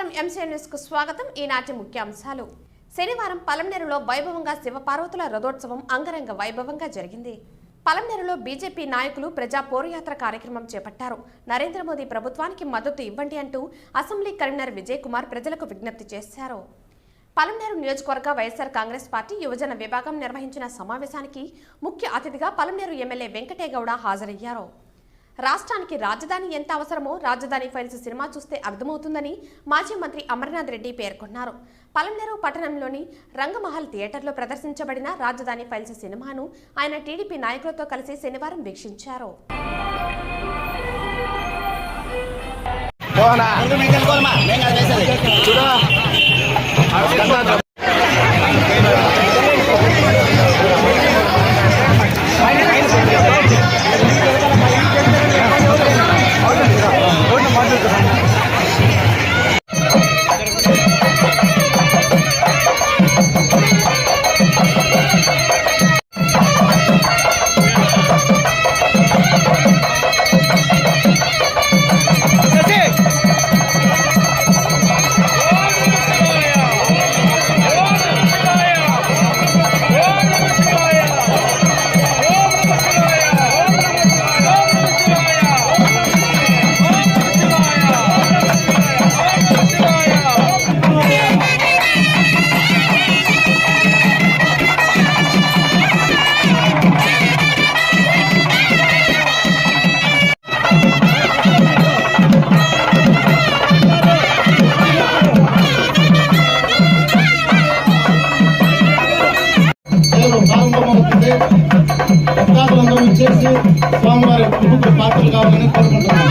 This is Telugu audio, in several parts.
నమస్కారం ఎంసీ న్యూస్ కు స్వాగతం. ఈనాటి ముఖ్యాంశాలు. శనివారం పలమనేరులో వైభవంగా శివపార్వతుల రథోత్సవం అంగరంగ వైభవంగా జరిగింది. పలమనేరులో బీజేపీ నాయకులు ప్రజా పోరుయాత్ర కార్యక్రమం చేపట్టారు. నరేంద్ర మోదీ ప్రభుత్వానికి మద్దతు ఇవ్వండి అంటూ అసెంబ్లీ కన్వీనర్ విజయ్ కుమార్ ప్రజలకు విజ్ఞప్తి చేశారు. పలమనేరు నియోజకవర్గ వైఎస్ఆర్ కాంగ్రెస్ పార్టీ యువజన విభాగం నిర్వహించిన సమావేశానికి ముఖ్య అతిథిగా పలమనేరు ఎమ్మెల్యే వెంకటేగౌడ హాజరయ్యారు. రాష్ట్రానికి రాజధాని ఎంత అవసరమో రాజధాని ఫైల్స్ సినిమా చూస్తే అర్థమవుతుందని మాజీ మంత్రి అమర్నాథ్ రెడ్డి పేర్కొన్నారు. పలమనేరు పట్టణంలోని రంగమహల్ థియేటర్లో ప్రదర్శించబడిన రాజధాని ఫైల్స్ సినిమాను ఆయన టీడీపీ నాయకులతో కలిసి శనివారం వీక్షించారు. భక్తాదులందరూ ఇచ్చేసి స్వామివారి ప్రభుత్వ పాత్రలు కావాలని కోరుకుంటున్నాను.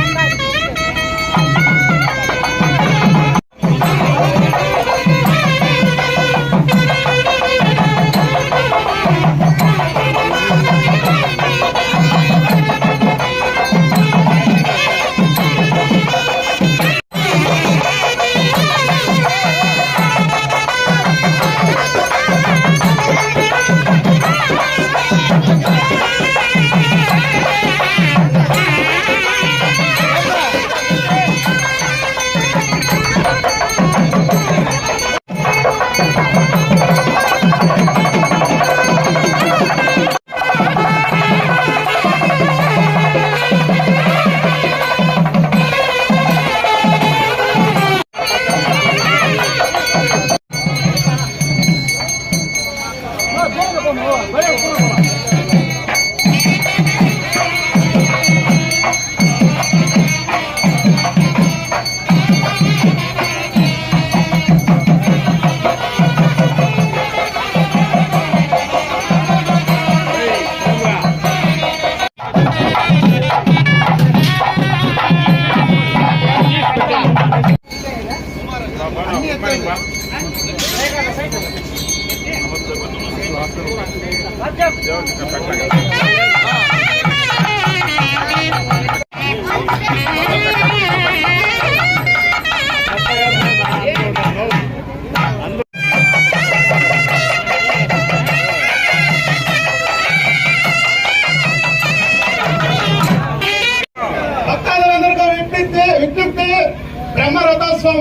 బ్రహ్మరథోత్సవం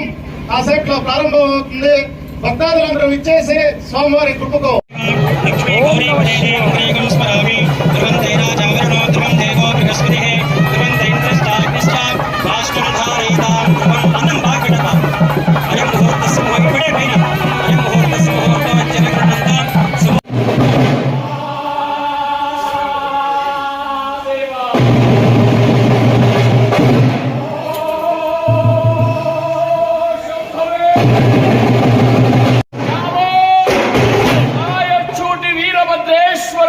కాసేపులో ప్రారంభమవుతుంది. భక్తాదులందరూ ఇచ్చేసి స్వామివారి కృపకు वीरभद्रेश्वर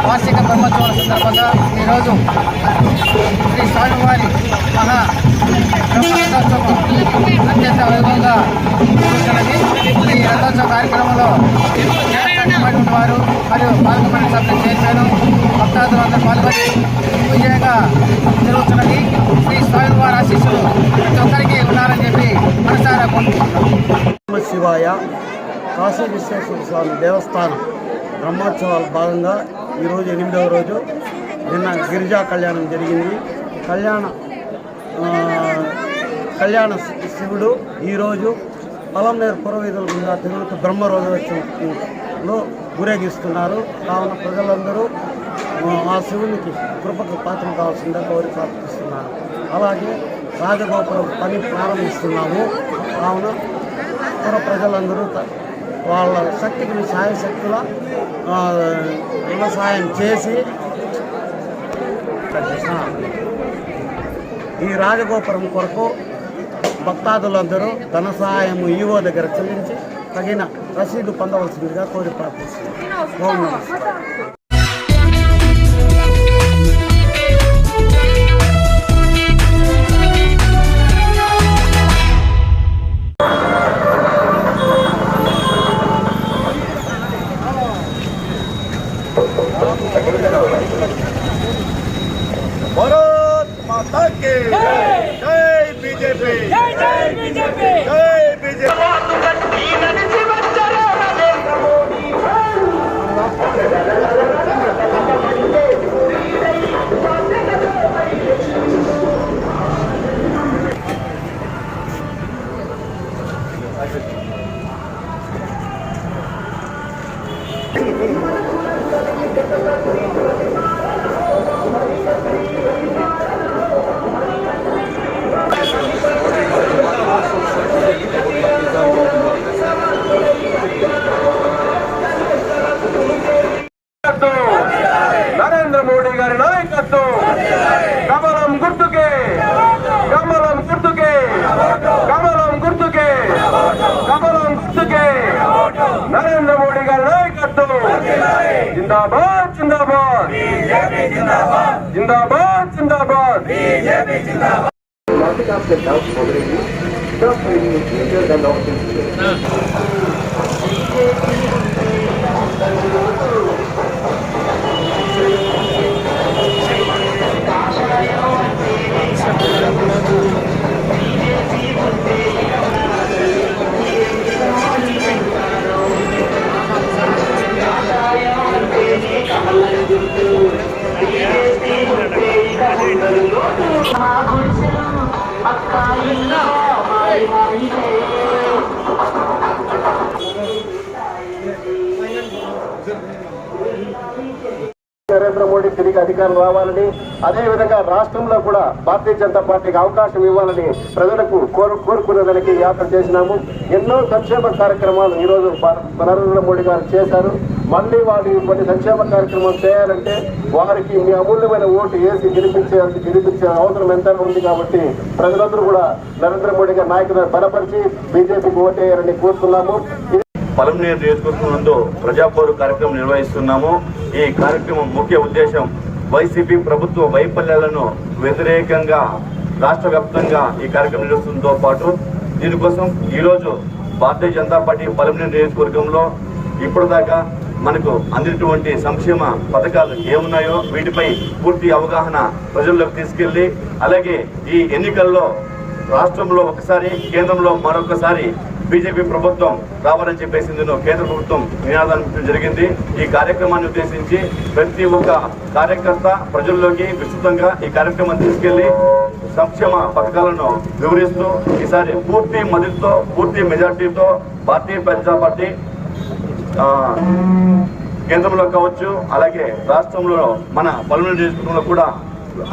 వార్షిక బ్రహ్మోత్సవాల సందర్భంగా ఈరోజు శ్రీ స్వామివారి మహా బ్రహ్మోత్సవం అత్యంత వైభవంగా జరుగుతున్నది. ఈ రథోత్సవ కార్యక్రమంలో డిపార్ట్మెంట్ వారు మరియు పాల్గొన్న సభ్యుల చైర్మన్ భక్తాదులందరూ పాల్గొని విజయంగా జరుగుతున్నది. శ్రీ స్వామివారి ఆశీస్సులు ప్రతి ఒక్కరికి ఉండాలని చెప్పి మనసారా కోరుకుంటున్నాం. శివాయ కాశీ విశ్వేశ్వర స్వామి దేవస్థానం బ్రహ్మోత్సవాల భాగంగా ఈరోజు 8వ రోజు నిన్న గిరిజా కళ్యాణం జరిగింది. కళ్యాణ శివుడు ఈరోజు పలంనేరు పురవీధుల గుండా తిరుగుతూ బ్రహ్మరోధోత్సవంలో ఊరేగిస్తున్నారు. కావున ప్రజలందరూ ఆ శివునికి కృపకు పాత్ర కావాల్సిందే కోరి ప్రార్థిస్తున్నారు. అలాగే రాజగోపురం పని ప్రారంభిస్తున్నాము. కావున పుర ప్రజలందరూ వాళ్ళ శక్తికి సాయశక్తుల రుణ సాయం చేసి ఈ రాజగోపురం కొరకు భక్తాదులందరూ ధన సహాయము ఈవో దగ్గర చెల్లించి తగిన రసీదు పొందవలసిందిగా కోరి ప్రార్థిస్తున్నాను. भारत माता की जय बीजेपी जय जय बीजेपी जय बीजेपी नरेंद्र मोदी गारी नायकत्వం कमलम गुर्तुके कमलम गुर्तुके कमलम गुर्तुके कमलम गुर्तुके नरेंद्र मोदी गारी नायकत्వం जिंदाबाद जिंदाबाद जिंदाबाद जिंदाबाद बीजेपी जिंदाबाद నరేంద్ర మోడీ తిరిగి అధికారం రావాలని, అదేవిధంగా రాష్ట్రంలో కూడా భారతీయ జనతా పార్టీకి అవకాశం ఇవ్వాలని ప్రజలకు కోరుకునేదానికి యాత్ర చేసినాము. ఎన్నో సంక్షేమ కార్యక్రమాలు ఈరోజు నరేంద్ర మోడీ గారు చేశారు. మళ్ళీ వారు కొన్ని సంక్షేమ కార్యక్రమాలు చేయాలంటే వారికి మీ అమూల్యమైన ఓటు వేసి గెలిపించే అవసరం ఎంతైనా ఉంది. కాబట్టి ప్రజలందరూ కూడా నరేంద్ర మోడీ గారి నాయకులను బలపరిచి బీజేపీకి ఓటేయాలని కోరుతున్నాము. పలమనేరు నియోజకవర్గం నందు ప్రజాపోరు కార్యక్రమం నిర్వహిస్తున్నాము. ఈ కార్యక్రమం ముఖ్య ఉద్దేశం వైసీపీ ప్రభుత్వ వైఫల్యాలను వ్యతిరేకంగా రాష్ట్ర వ్యాప్తంగా ఈ కార్యక్రమం నిర్వహించడంతో పాటు దీనికోసం ఈరోజు భారతీయ జనతా పార్టీ పలమనేరు నియోజకవర్గంలో ఇప్పటిదాకా మనకు అందినటువంటి సంక్షేమ పథకాలు ఏమున్నాయో వీటిపై పూర్తి అవగాహన ప్రజల్లోకి తీసుకెళ్లి, అలాగే ఈ ఎన్నికల్లో రాష్ట్రంలో ఒకసారి కేంద్రంలో మరొకసారి బీజేపీ ప్రభుత్వం రావాలని చెప్పేసి కేంద్ర ప్రభుత్వం నినాదాన్ని జరిగింది. ఈ కార్యక్రమాన్ని ఉద్దేశించి ప్రతి ఒక్క కార్యకర్త ప్రజల్లోకి విస్తృతంగా ఈ కార్యక్రమాన్ని తీసుకెళ్లి సంక్షేమ పథకాలను వివరిస్తూ ఈసారి పూర్తి మద్దతుతో పూర్తి మెజార్టీతో భారతీయ జనతా పార్టీ కేంద్రంలో కావచ్చు, అలాగే రాష్ట్రంలో మన పలమనేరు నియోజకవర్గంలో కూడా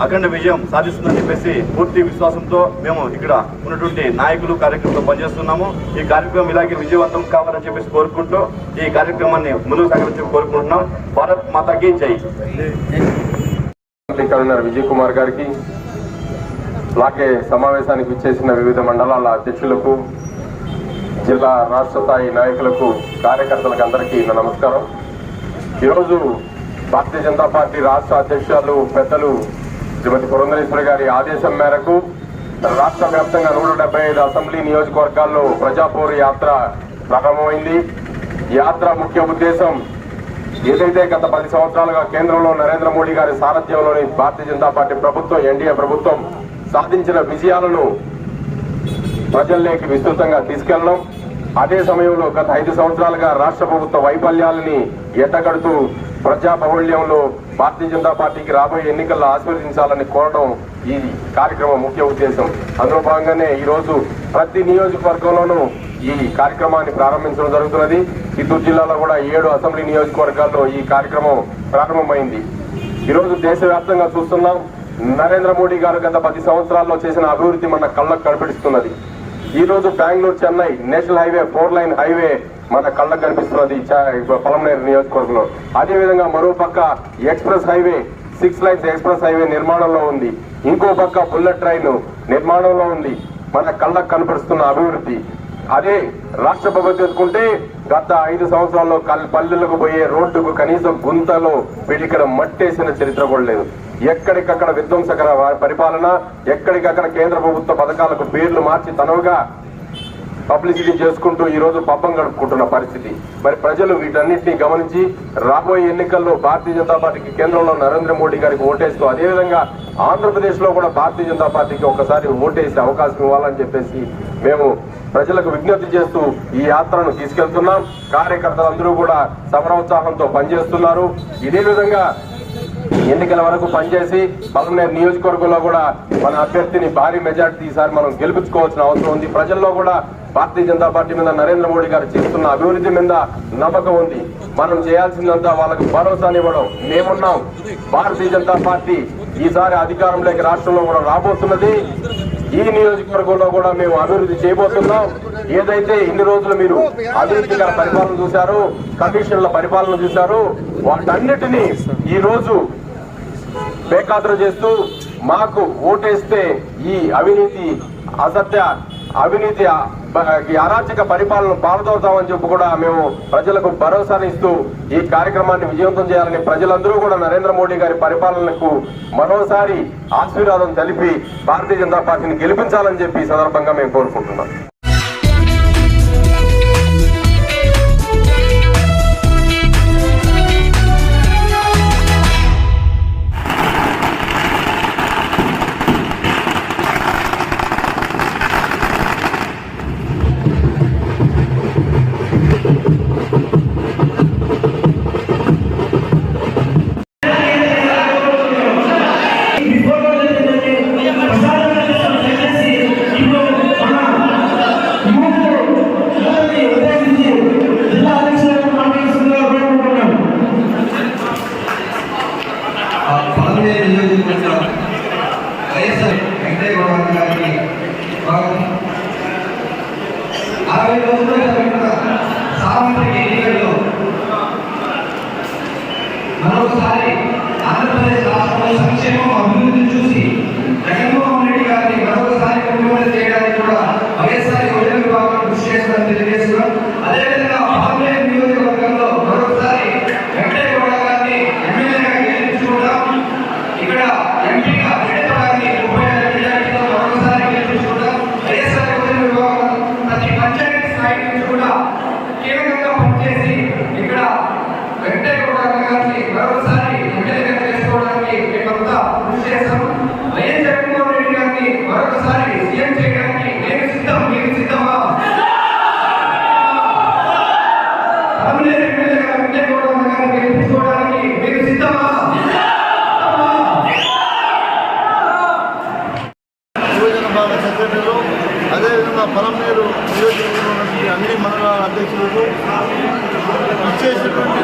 అఖండ విజయం సాధిస్తుందని చెప్పేసి పూర్తి విశ్వాసంతో మేము ఇక్కడ ఉన్నటువంటి నాయకులు కార్యకర్తలు పనిచేస్తున్నాము. ఈ కార్యక్రమం ఇలాగే విజయవంతం కావాలని చెప్పేసి కోరుకుంటూ ఈ కార్యక్రమాన్ని ముందుకు సాగించి కోరుకుంటున్నాం. భారత్ మాతాకి జై. కమిషనర్ విజయ్ కుమార్ గారికి, అలాగే సమావేశానికి విచ్చేసిన వివిధ మండలాల అధ్యక్షులకు, జిల్లా రాష్ట్ర స్థాయి నాయకులకు, కార్యకర్తలకు అందరికీ నా నమస్కారం. ఈరోజు భారతీయ జనతా పార్టీ రాష్ట్ర అధ్యక్షులు పెద్దలు శ్రీమతి పురంధరేశ్వరి గారి ఆదేశం మేరకు రాష్ట్ర వ్యాప్తంగా 175 అసెంబ్లీ నియోజకవర్గాల్లో ప్రజాపోరు యాత్ర ప్రారంభమైంది. యాత్ర ముఖ్య ఉద్దేశం ఏదైతే గత 10 సంవత్సరాలుగా కేంద్రంలో నరేంద్ర మోడీ గారి సారథ్యంలోని భారతీయ జనతా పార్టీ ప్రభుత్వం ఎన్డీఏ ప్రభుత్వం సాధించిన విజయాలను ప్రజల్లోకి విస్తృతంగా తీసుకెళ్లడం, అదే సమయంలో గత 5 సంవత్సరాలుగా రాష్ట్ర ప్రభుత్వ వైఫల్యాలని ఎట్టగడుతూ ప్రజా బాహుళ్యంలో భారతీయ జనతా పార్టీకి రాబోయే ఎన్నికల్లో ఆశీర్వదించాలని కోరడం ఈ కార్యక్రమం ముఖ్య ఉద్దేశం. అందులో భాగంగానే ఈరోజు ప్రతి నియోజకవర్గంలోనూ ఈ కార్యక్రమాన్ని ప్రారంభించడం జరుగుతున్నది. చిత్తూరు జిల్లాలో కూడా 7 అసెంబ్లీ నియోజకవర్గాల్లో ఈ కార్యక్రమం ప్రారంభమైంది. ఈరోజు దేశవ్యాప్తంగా చూస్తున్నాం, నరేంద్ర మోడీ గారు గత 10 సంవత్సరాల్లో చేసిన అభివృద్ధి మన కళ్ళకు కనిపిస్తున్నది. ఈ రోజు Bengaluru Chennai national highway 4 line highway మన కళ్ళకు కనిపిస్తున్నది పలమనేరు నియోజకవర్గంలో. అదేవిధంగా మరో పక్క express highway 6 lines express highway నిర్మాణంలో ఉంది. ఇంకో పక్క బుల్లెట్ ట్రైన్ నిర్మాణంలో ఉంది. మన కళ్ళకు కనపడుతున్న అభివృద్ధి. అదే రాష్ట్ర ప్రభుత్వం ఎత్తుకుంటే గత 5 సంవత్సరాల్లో పల్లెలకు పోయే రోడ్డుకు కనీసం గుంతలో పిడికడ మట్టేసిన చరిత్ర కూడా లేదు. ఎక్కడికక్కడ విధ్వంసకర పరిపాలన, ఎక్కడికక్కడ కేంద్ర ప్రభుత్వ పథకాలకు పేర్లు మార్చి తనవుగా పబ్లిసిటీ చేసుకుంటూ ఈ రోజు పబ్బం గడుపుకుంటున్న పరిస్థితి. మరి ప్రజలు వీటన్నిటిని గమనించి రాబోయే ఎన్నికల్లో భారతీయ జనతా పార్టీకి కేంద్రంలో నరేంద్ర మోడీ గారికి ఓటేస్తూ అదేవిధంగా ఆంధ్రప్రదేశ్ లో కూడా భారతీయ జనతా పార్టీకి ఒకసారి ఓటేసే అవకాశం ఇవ్వాలని చెప్పేసి మేము ప్రజలకు విజ్ఞప్తి చేస్తూ ఈ యాత్రను తీసుకెళ్తున్నాం. కార్యకర్తలందరూ కూడా సమరోత్సాహంతో పనిచేస్తున్నారు. ఇదే విధంగా ఎన్నికల వరకు పనిచేసి పలమనేరు నియోజకవర్గంలో కూడా మన అభ్యర్థిని భారీ మెజార్టీ ఈసారి మనం గెలిపించుకోవాల్సిన అవసరం ఉంది. ప్రజల్లో కూడా భారతీయ జనతా పార్టీ మీద నరేంద్ర మోడీ గారు చేస్తున్న అభివృద్ధి మీద నమ్మకం ఉంది. మనం చేయాల్సిందంతా వాళ్ళకు భరోసానివ్వడం. మేమున్నాం. భారతీయ జనతా పార్టీ ఈసారి అధికారంలోకి రాష్ట్రంలో కూడా రాబోతున్నది. ఈ నియోజకవర్గంలో కూడా మేము అభివృద్ధి చేయబోతున్నాం. ఏదైతే ఇన్ని రోజులు మీరు అభివృద్ధికర పరిపాలన చూశారు, కమిషన్ల పరిపాలన చూశారు, వాటన్నిటినీ ఈ రోజు బేఖాతరు చేస్తూ మాకు ఓటేస్తే ఈ అవినీతి అరాచక పరిపాలన పాల్గొతామని చెప్పి కూడా మేము ప్రజలకు భరోసానిస్తూ ఈ కార్యక్రమాన్ని విజయవంతం చేయాలని ప్రజలందరూ కూడా నరేంద్ర మోడీ గారి పరిపాలనకు మరోసారి ఆశీర్వాదం తెలిపి భారతీయ జనతా పార్టీని గెలిపించాలని చెప్పి ఈ సందర్భంగా మేము కోరుకుంటున్నాం. మరొకసారి ఆంధ్రప్రదేశ్ రాష్ట్రంలో సంక్షేమం అభివృద్ధి చూసి జగన్మోహన్ రెడ్డి గారిని మరొకసారి ముఖ్యమంత్రి చేయడానికి కూడా వైఎస్ఆర్ యువజన విభాగం కృషి చేస్తుందని తెలియజేస్తున్నాం. అదేవిధంగా పార్లమెంట్ నియోజకవర్గంలో మరొకసారి వెంకయ్య గౌడ గారిని ఎమ్మెల్యేగా గెలిపించుకుంటాం. ఇక్కడ ఎంపీగా వెంకయ్య గారిని 35 మెజారిటీతో మరొకసారి గెలిపించుకుంటాం. వైఎస్ఆర్ యువజన విభాగం ప్రతి పంచాయతీ స్థాయి నుంచి కూడా కీలకంగా పనిచేసి ఇక్కడ వెంకయ్య గౌడ గారిని మరొకసారి ఎమ్మెల్యేగా చేసుకోవడానికి మేమంతా కృషి చేస్తాం. వైఎస్ జగన్మోహన్ రెడ్డి గారిని మరొకసారి సీఎం చేయడానికి నేను సిద్ధం. మీరు సిద్ధమా? పలమనేరు ఎమ్మెల్యేగా వెంకయ్య గౌడ గారిని గెలిపించుకోవడానికి మీరు సిద్ధమా? యువజన భాగ సెక్రటరీలు, అదేవిధంగా పలమనేరు నియోజకవర్గంలో ఉన్నటువంటి అన్ని మండలాల అధ్యక్షులకు ఇచ్చేసినటువంటి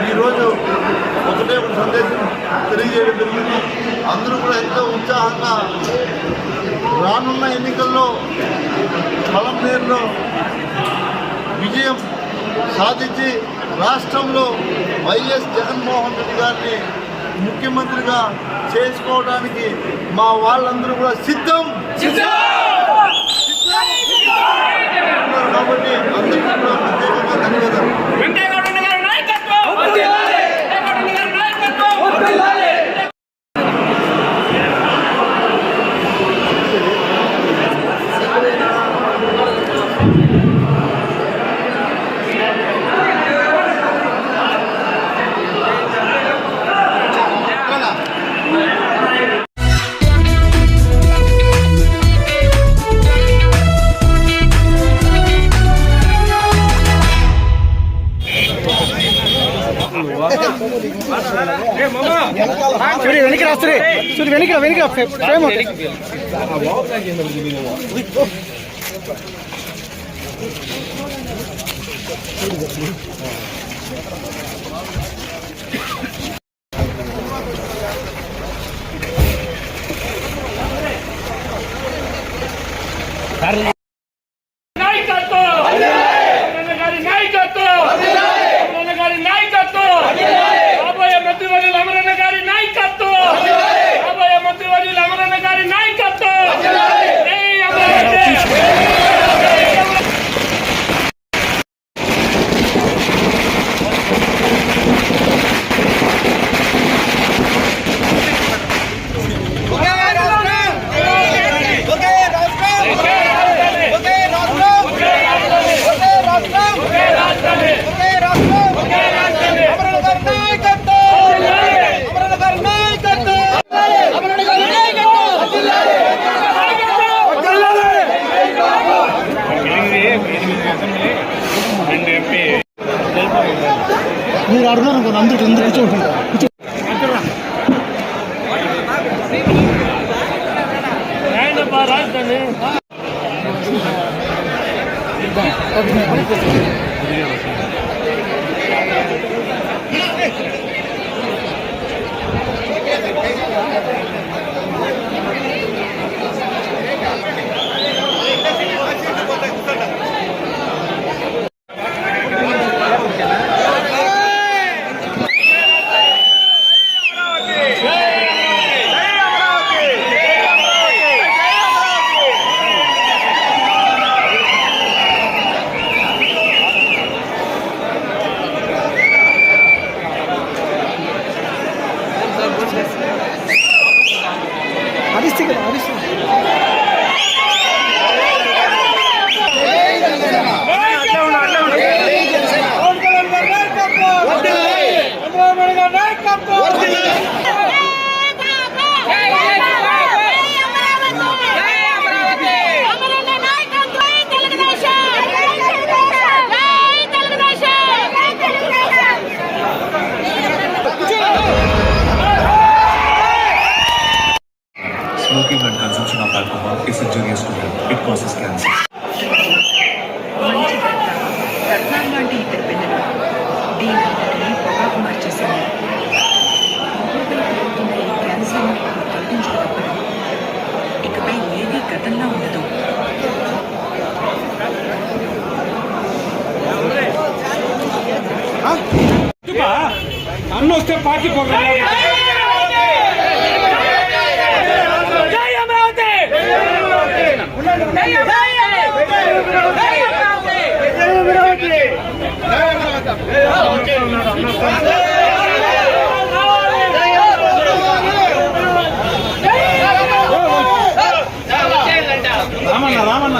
ఈరోజు ఒకటే ఒక సందేశం తెలియజేయడం జరిగింది. అందరూ కూడా ఎంతో ఉత్సాహంగా రానున్న ఎన్నికల్లో పలమనేరులో విజయం సాధించి రాష్ట్రంలో వైఎస్ జగన్మోహన్ రెడ్డి గారిని ముఖ్యమంత్రిగా చేసుకోవడానికి మా వాళ్ళందరూ కూడా సిద్ధం కాబట్టి అందరికీ కూడా ప్రత్యేకంగా ధన్యవాదాలు. వెనక్కి రాస్తే వెనక్కి ఫ్రేమ్ ఆడుతున్నారు అనుకో అందరూ కూర్చుంటారు. అరిస్తే కదా అరిస్తే Smoking and consumption of alcohol is injurious to health. It causes cancer. మంచి భర్త రత్నాల లాంటి ఇద్దరు పిల్లలు దీని పొగాకు మార్చేసింది. ఈ క్యాన్సర్ తొలగించకపోవడం ఇకపై ఏది గతంలో ఉండదు. అన్న వస్తే పార్టీ పోగలరు. రామన్న రామన్న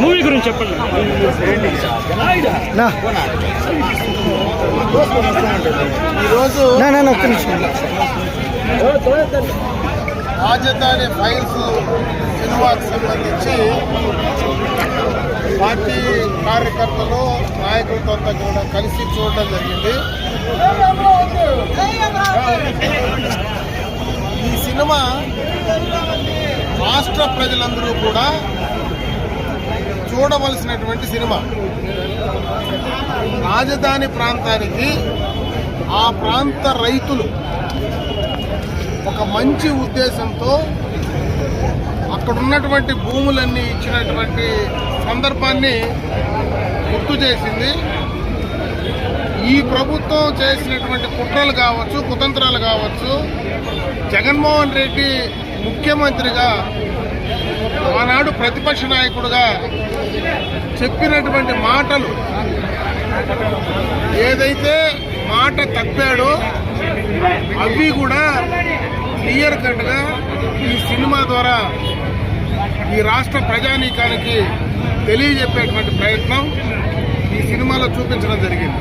మూవీ గురించి చెప్పండి. ఈరోజు ఒక్క నిమిషం. రాజధాని ఫైల్స్ సినిమాకు సంబంధించి పార్టీ కార్యకర్తలు నాయకులతో అంతా కూడా కలిసి చూడడం జరిగింది. ఈ సినిమా రాష్ట్ర ప్రజలందరూ కూడా చూడవలసినటువంటి సినిమా. రాజధాని ప్రాంతానికి ఆ ప్రాంత రైతులు ఒక మంచి ఉద్దేశంతో అక్కడ ఉన్నటువంటి భూములన్నీ ఇచ్చినటువంటి సందర్భాన్ని గుర్తు చేసింది. ఈ ప్రభుత్వం చేసినటువంటి కుట్రలు కావచ్చు, కుతంత్రాలు కావచ్చు, జగన్మోహన్ రెడ్డి ముఖ్యమంత్రిగా ఆనాడు ప్రతిపక్ష నాయకుడుగా చెప్పినటువంటి మాటలు ఏదైతే మాట తప్పాడో అవి కూడా క్లియర్ కట్గా ఈ సినిమా ద్వారా ఈ రాష్ట్ర ప్రజానీకానికి తెలియజెప్పేటువంటి ప్రయత్నం ఈ సినిమాలో చూపించడం జరిగింది.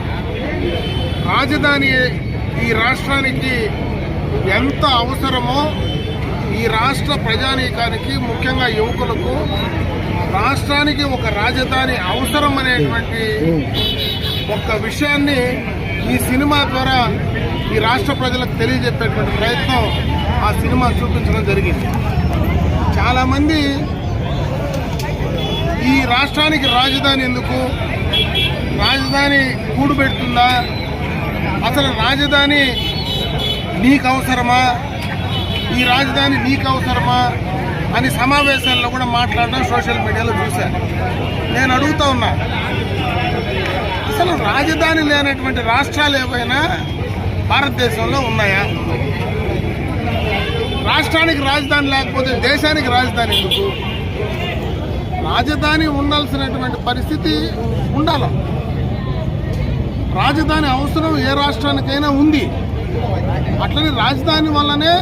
రాజధాని ఈ రాష్ట్రానికి ఎంత అవసరమో ఈ రాష్ట్ర ప్రజానీకానికి, ముఖ్యంగా యువకులకు రాష్ట్రానికి ఒక రాజధాని అవసరం అనేటువంటి ఒక విషయాన్ని ఈ సినిమా ద్వారా ఈ రాష్ట్ర ప్రజలకు తెలియజెప్పేటువంటి ప్రయత్నం ఆ సినిమా చూపించడం జరిగింది. చాలామంది ఈ రాష్ట్రానికి రాజధాని ఎందుకు, రాజధాని కూడుబెడుతుందా, అసలు రాజధాని నీకు అవసరమా, ఈ రాజధాని నీకు అవసరమా అని సమావేశాల్లో కూడా మాట్లాడడం సోషల్ మీడియాలో చూశాను. నేను అడుగుతా ఉన్నా, అసలు రాజధాని లేనటువంటి రాష్ట్రాలు ఏవైనా భారతదేశంలో ఉన్నాయా? రాష్ట్రానికి రాజధాని లేకపోతే దేశానికి రాజధాని ఎందుకు? రాజధాని ఉండాల్సినటువంటి పరిస్థితి ఉండాలి. రాజధాని అవసరం ఏ రాష్ట్రానికైనా ఉంది. అట్లనే రాజధాని వల్లనే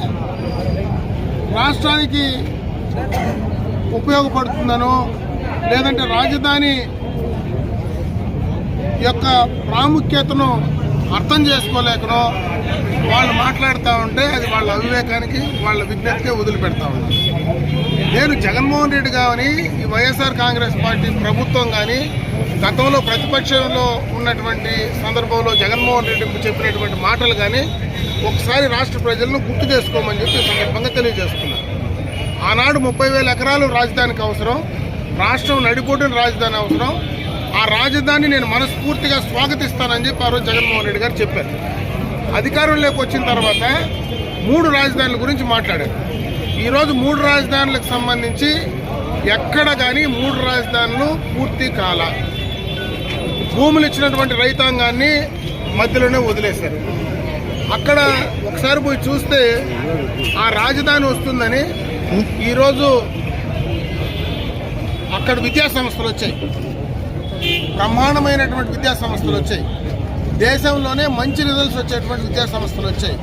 రాష్ట్రానికి ఉపయోగపడుతుందనో లేదంటే రాజధాని యొక్క ప్రాముఖ్యతను అర్థం చేసుకోలేకనో వాళ్ళు మాట్లాడుతూ ఉంటే అది వాళ్ళ అవివేకానికి వాళ్ళ విజ్ఞతకే వదిలిపెడతా ఉన్నారు. నేను జగన్మోహన్ రెడ్డి కానీ ఈ వైఎస్ఆర్ కాంగ్రెస్ పార్టీ ప్రభుత్వం కానీ గతంలో ప్రతిపక్షంలో ఉన్నటువంటి సందర్భంలో జగన్మోహన్ రెడ్డి చెప్పినటువంటి మాటలు కానీ ఒకసారి రాష్ట్ర ప్రజలను గుర్తు చేసుకోమని చెప్పి ఈ సందర్భంగా తెలియజేస్తున్నారు. ఆనాడు 30,000 ఎకరాలు రాజధానికి అవసరం, రాష్ట్రం నడిపోటున రాజధాని అవసరం. ఆ రాజధాని నేను మనస్ఫూర్తిగా స్వాగతిస్తానని చెప్పి ఆ రోజు జగన్మోహన్ రెడ్డి గారు చెప్పారు. అధికారంలోకి వచ్చిన తర్వాత 3 రాజధానుల గురించి మాట్లాడారు. ఈరోజు 3 రాజధానులకు సంబంధించి ఎక్కడ కానీ 3 రాజధానులు పూర్తి కాల. భూములు ఇచ్చినటువంటి రైతాంగాన్ని మధ్యలోనే వదిలేశారు. అక్కడ ఒకసారి పోయి చూస్తే ఆ రాజధాని వస్తుందని ఈరోజు అక్కడ విద్యా సంస్థలు వచ్చాయి, బ్రహ్మాండమైనటువంటి విద్యా సంస్థలు వచ్చాయి, దేశంలోనే మంచి రిజల్ట్స్ వచ్చేటువంటి విద్యా సంస్థలు వచ్చాయి.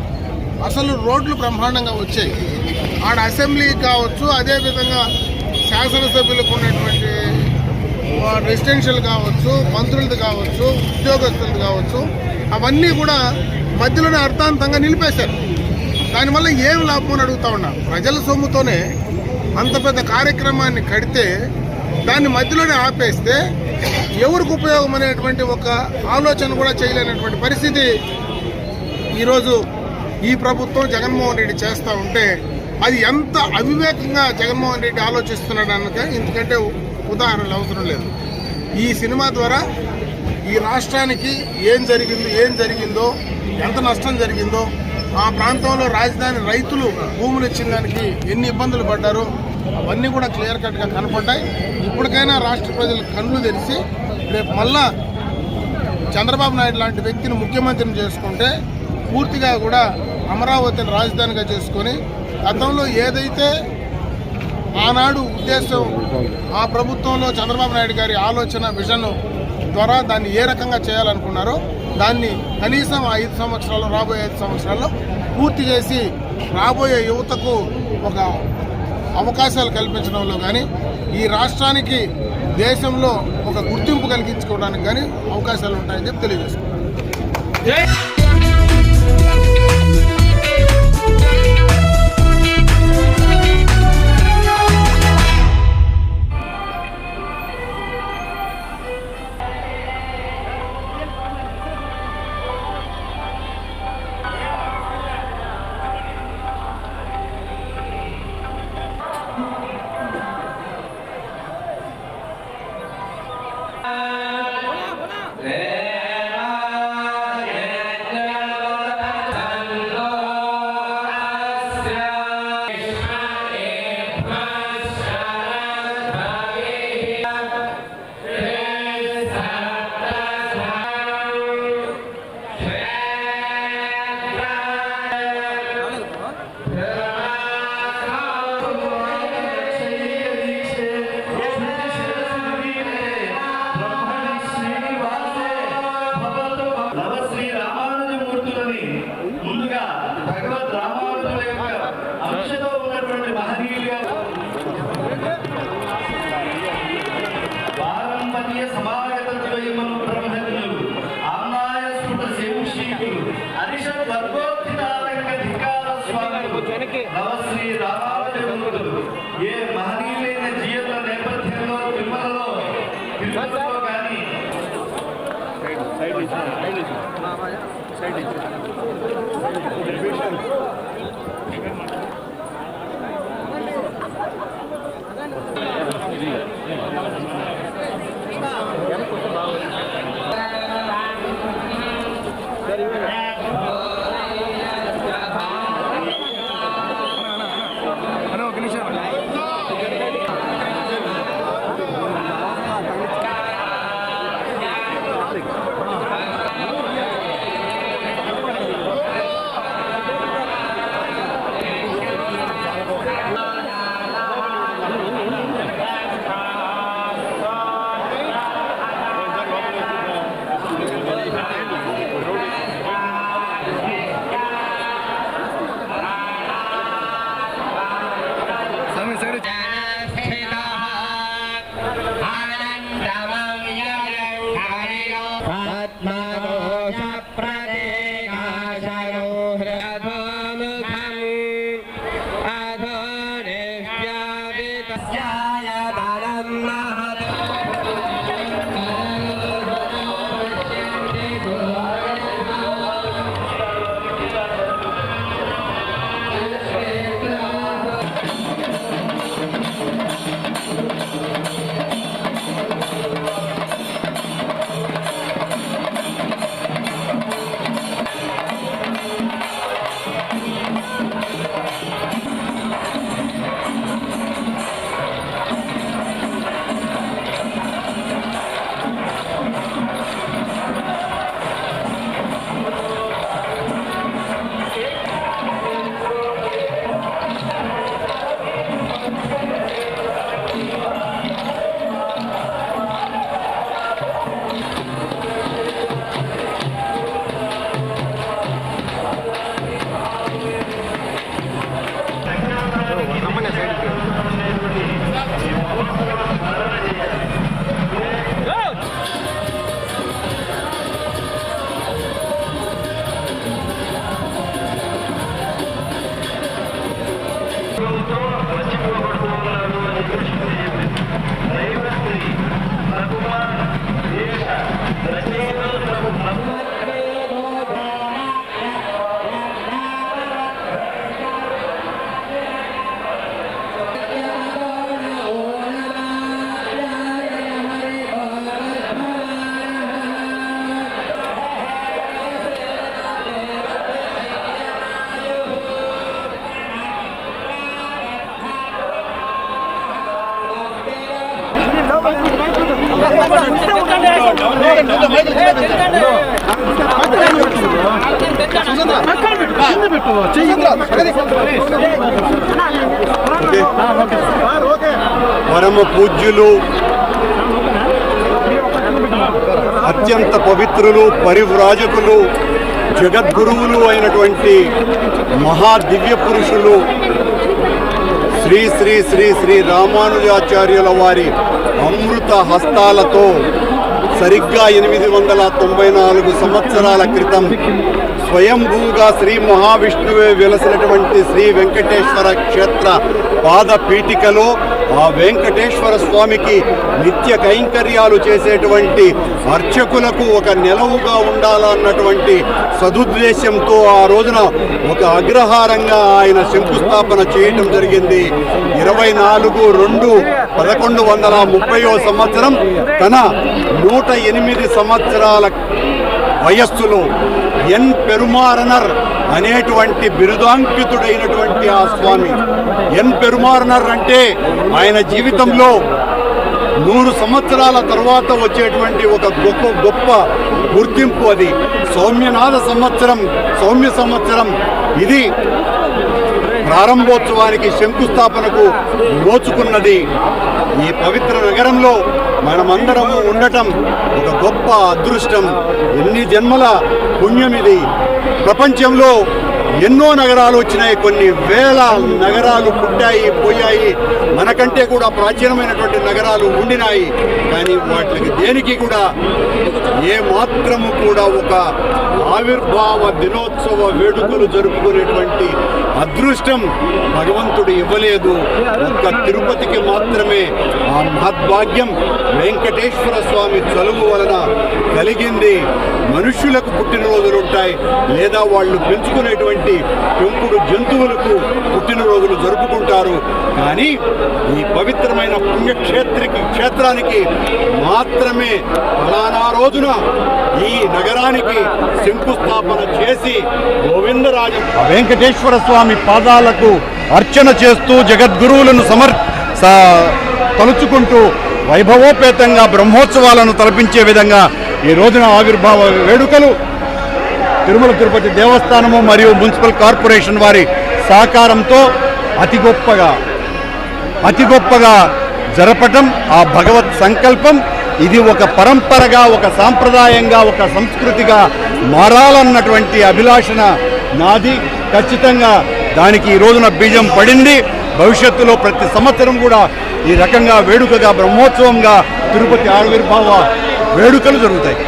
అసలు రోడ్లు బ్రహ్మాండంగా వచ్చాయి. ఆడ అసెంబ్లీ కావచ్చు, అదేవిధంగా శాసనసభ్యులకు ఉన్నటువంటి రెసిడెన్షియల్ కావచ్చు, మంత్రులది కావచ్చు, ఉద్యోగస్తులది కావచ్చు, అవన్నీ కూడా మధ్యలోనే అర్థాంతంగా నిలిపేశారు. దానివల్ల ఏం లాభం అని అడుగుతా ఉన్నా. ప్రజల సొమ్ముతోనే అంత పెద్ద కార్యక్రమాన్ని కడితే దాన్ని మధ్యలోనే ఆపేస్తే ఎవరికి ఉపయోగం అనేటువంటి ఒక ఆలోచన కూడా చేయలేనటువంటి పరిస్థితి ఈరోజు ఈ ప్రభుత్వం జగన్మోహన్ రెడ్డి చేస్తూ ఉంటే అది ఎంత అవివేకంగా జగన్మోహన్ రెడ్డి ఆలోచిస్తున్నాడు అన్నక ఇంతకంటే ఉదాహరణలు అవసరం లేదు. ఈ సినిమా ద్వారా ఈ రాష్ట్రానికి ఏం జరిగిందో, ఎంత నష్టం జరిగిందో, ఆ ప్రాంతంలో రాజధాని రైతులు భూములు ఇచ్చిన దానికి ఎన్ని ఇబ్బందులు పడ్డారో అవన్నీ కూడా క్లియర్ కట్గా కనపడ్డాయి. ఇప్పటికైనా రాష్ట్ర ప్రజలు కన్నులు తెరిచి రేపు మళ్ళా చంద్రబాబు నాయుడు లాంటి వ్యక్తిని ముఖ్యమంత్రిని చేసుకుంటే పూర్తిగా కూడా అమరావతిని రాజధానిగా చేసుకొని గతంలో ఏదైతే ఆనాడు ఉద్దేశం ఆ ప్రభుత్వంలో చంద్రబాబు నాయుడు గారి ఆలోచన విజన్ ద్వారా దాన్ని ఏ రకంగా చేయాలనుకున్నారో దాన్ని కనీసం 5 సంవత్సరాలు రాబోయే 5 సంవత్సరాల్లో పూర్తి చేసి రాబోయే యువతకు ఒక అవకాశాలు కల్పించడంలో కానీ ఈ రాష్ట్రానికి దేశంలో ఒక గుర్తింపు కలిగించుకోవడానికి కానీ అవకాశాలు ఉంటాయని చెప్పి తెలియజేస్తున్నాను. పరమ పూజ్యులు అత్యంత పవిత్రులు పరివ్రాజకులు జగద్గురువులు అయినటువంటి మహా దివ్య పురుషులు శ్రీ శ్రీ శ్రీ శ్రీ రామానుజాచార్యుల వారి అమృత హస్తాలతో సరిగ్గా 894 సంవత్సరాల క్రితం స్వయంభూగా శ్రీ మహావిష్ణువే వెలసినటువంటి శ్రీ వెంకటేశ్వర క్షేత్ర పాదపీఠికలో ఆ వెంకటేశ్వర స్వామికి నిత్య కైంకర్యాలు చేసేటువంటి అర్చకులకు ఒక నిలవుగా ఉండాలన్నటువంటి సదుద్దేశంతో ఆ రోజున ఒక అగ్రహారంగా ఆయన శంకుస్థాపన చేయటం జరిగింది. 24/2/1130 సంవత్సరం తన 108 సంవత్సరాల వయస్సులో ఎన్ పెరుమారనర్ అనేటువంటి బిరుదాంకితుడైనటువంటి ఆ స్వామి. ఎన్ పెరుమారనర్ అంటే ఆయన జీవితంలో 100 సంవత్సరాల తర్వాత వచ్చేటువంటి ఒక గొప్ప గుర్తింపు. అది సౌమ్యనాథ సంవత్సరం, సౌమ్య సంవత్సరం. ఇది ప్రారంభోత్సవానికి శంకుస్థాపనకు నోచుకున్నది. ఈ పవిత్ర నగరంలో మనమందరము ఉండటం ఒక గొప్ప అదృష్టం. ఎన్ని జన్మల పుణ్యం ఇది. ప్రపంచంలో ఎన్నో నగరాలు వచ్చినాయి, కొన్ని వేల నగరాలు పుట్టాయి పోయాయి, మనకంటే కూడా ప్రాచీనమైనటువంటి నగరాలు ఉండినాయి. కానీ వాటికి దేనికి కూడా ఏ మాత్రము కూడా ఒక ఆవిర్భావ దినోత్సవ వేడుకలు జరుపుకునేటువంటి అదృష్టం భగవంతుడు ఇవ్వలేదు. ఒక్క తిరుపతికి మాత్రమే ఆ మహద్భాగ్యం వెంకటేశ్వర స్వామి చలువు వలన కలిగింది. మనుష్యులకు పుట్టినరోజులు ఉంటాయి, లేదా వాళ్ళు పెంచుకునేటువంటి పెంపుడు జంతువులకు పుట్టినరోజులు జరుపుకుంటారు. కానీ ఈ పవిత్రమైన పుణ్యక్షేత్రానికి మాత్రమే ఫలానా రోజున ఈ నగరానికి శంకుస్థాపన చేసి గోవిందరాజు వెంకటేశ్వర స్వామి పాదాలకు అర్చన చేస్తూ జగద్గురువులను తలుచుకుంటూ వైభవోపేతంగా బ్రహ్మోత్సవాలను తలపించే విధంగా ఈ రోజున ఆవిర్భావ వేడుకలు తిరుమల తిరుపతి దేవస్థానము మరియు మున్సిపల్ కార్పొరేషన్ వారి సహకారంతో అతి గొప్పగా జరపటం ఆ భగవత్ సంకల్పం. ఇది ఒక పరంపరగా, ఒక సాంప్రదాయంగా, ఒక సంస్కృతిగా మారాలన్నటువంటి అభిలాషణ నాది. ఖచ్చితంగా దానికి ఈ రోజున బీజం పడింది. భవిష్యత్తులో ప్రతి సంవత్సరం కూడా ఈ రకంగా వేడుకగా బ్రహ్మోత్సవంగా తిరుపతి ఆవిర్భావ వేడుకలు జరుగుతాయి.